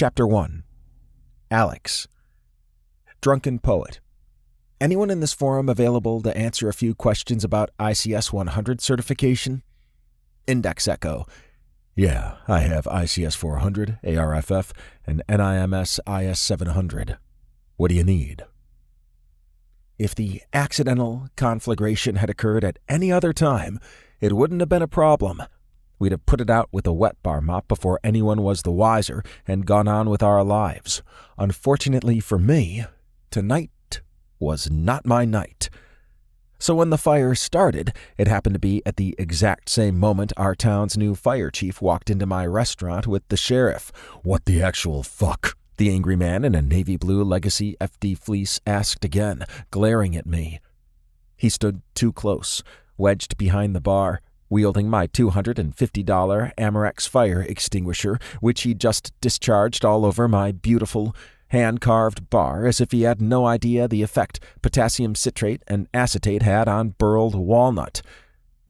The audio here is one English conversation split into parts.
Chapter 1. Alex. Drunken Poet. Anyone in this forum available to answer a few questions about ICS 100 certification? Index Echo. Yeah, I have ICS 400, ARFF, and NIMS IS 700. What do you need? If the accidental conflagration had occurred at any other time, it wouldn't have been a problem. We'd have put it out with a wet bar mop before anyone was the wiser and gone on with our lives. Unfortunately for me, tonight was not my night. So when the fire started, it happened to be at the exact same moment our town's new fire chief walked into my restaurant with the sheriff. What the actual fuck? The angry man in a navy blue Legacy FD fleece asked again, glaring at me. He stood too close, wedged behind the bar, wielding my $250 Amerex fire extinguisher, which he just discharged all over my beautiful, hand-carved bar as if he had no idea the effect potassium citrate and acetate had on burled walnut.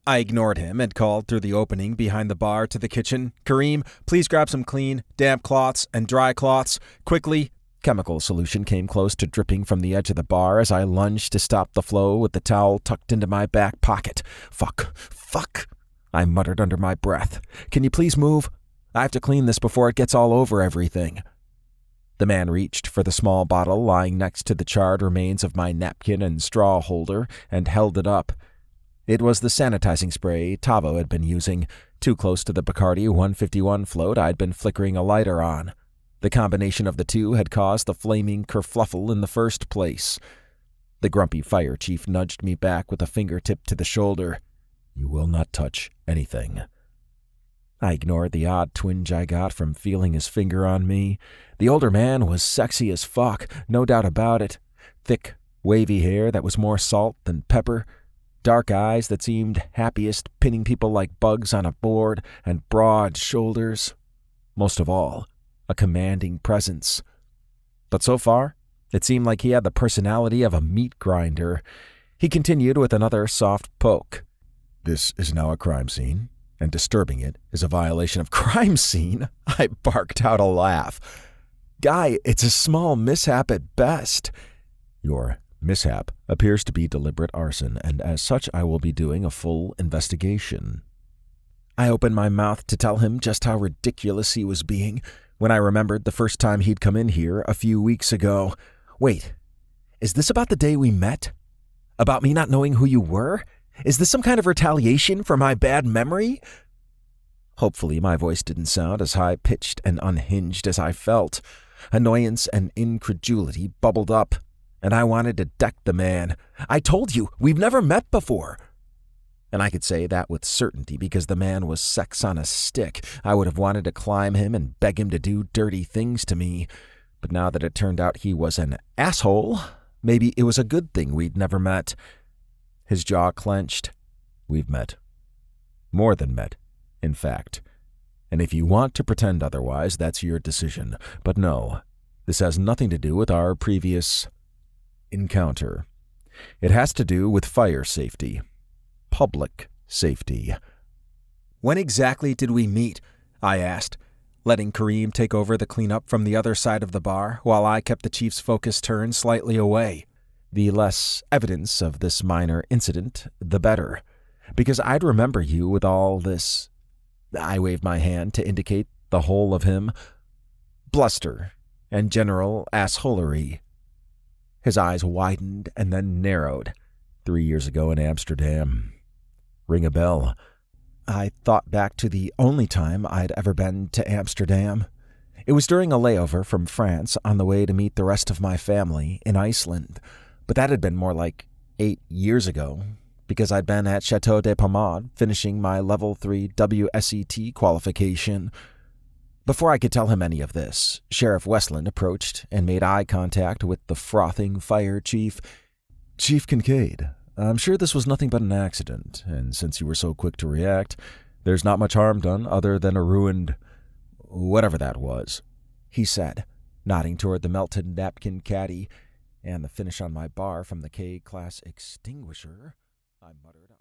I ignored him and called through the opening behind the bar to the kitchen, "Kareem, please grab some clean, damp cloths and dry cloths, quickly." Chemical solution came close to dripping from the edge of the bar as I lunged to stop the flow with the towel tucked into my back pocket. Fuck, I muttered under my breath. "Can you please move? I have to clean this before it gets all over everything." The man reached for the small bottle lying next to the charred remains of my napkin and straw holder and held it up. It was the sanitizing spray Tavo had been using, too close to the Bacardi 151 float I'd been flickering a lighter on. The combination of the two had caused the flaming kerfluffle in the first place. The grumpy fire chief nudged me back with a fingertip to the shoulder. "You will not touch anything." I ignored the odd twinge I got from feeling his finger on me. The older man was sexy as fuck, no doubt about it. Thick, wavy hair that was more salt than pepper, dark eyes that seemed happiest pinning people like bugs on a board, and broad shoulders. Most of all, a commanding presence. But so far, it seemed like he had the personality of a meat grinder. He continued with another soft poke. "This is now a crime scene, and disturbing it is a violation of crime scene." I barked out a laugh. "Guy, it's a small mishap at best." "Your mishap appears to be deliberate arson, and as such I will be doing a full investigation." I opened my mouth to tell him just how ridiculous he was being when I remembered the first time he'd come in here a few weeks ago. Wait, is this about the day we met? About me not knowing who you were? Is this some kind of retaliation for my bad memory? Hopefully my voice didn't sound as high-pitched and unhinged as I felt. Annoyance and incredulity bubbled up, and I wanted to deck the man. "I told you, we've never met before." And I could say that with certainty because the man was sex on a stick. I would have wanted to climb him and beg him to do dirty things to me. But now that it turned out he was an asshole, maybe it was a good thing we'd never met. His jaw clenched. "We've met. More than met, in fact. And if you want to pretend otherwise, that's your decision. But no, this has nothing to do with our previous encounter. It has to do with fire safety. Public safety." "When exactly did we meet?" I asked, letting Kareem take over the cleanup from the other side of the bar while I kept the chief's focus turned slightly away. The less evidence of this minor incident, the better, because I'd remember you with all this, I waved my hand to indicate the whole of him, bluster and general assholery. His eyes widened and then narrowed. 3 years ago in Amsterdam. Ring a bell. I thought back to the only time I'd ever been to Amsterdam. It was during a layover from France on the way to meet the rest of my family in Iceland, but that had been more like 8 years ago, because I'd been at Chateau de Pomade finishing my Level 3 WSET qualification. Before I could tell him any of this, Sheriff Westland approached and made eye contact with the frothing fire chief. "Chief Kincaid, I'm sure this was nothing but an accident, and since you were so quick to react, there's not much harm done other than a ruined whatever that was," he said, nodding toward the melted napkin caddy and the finish on my bar from the K-class extinguisher. I muttered.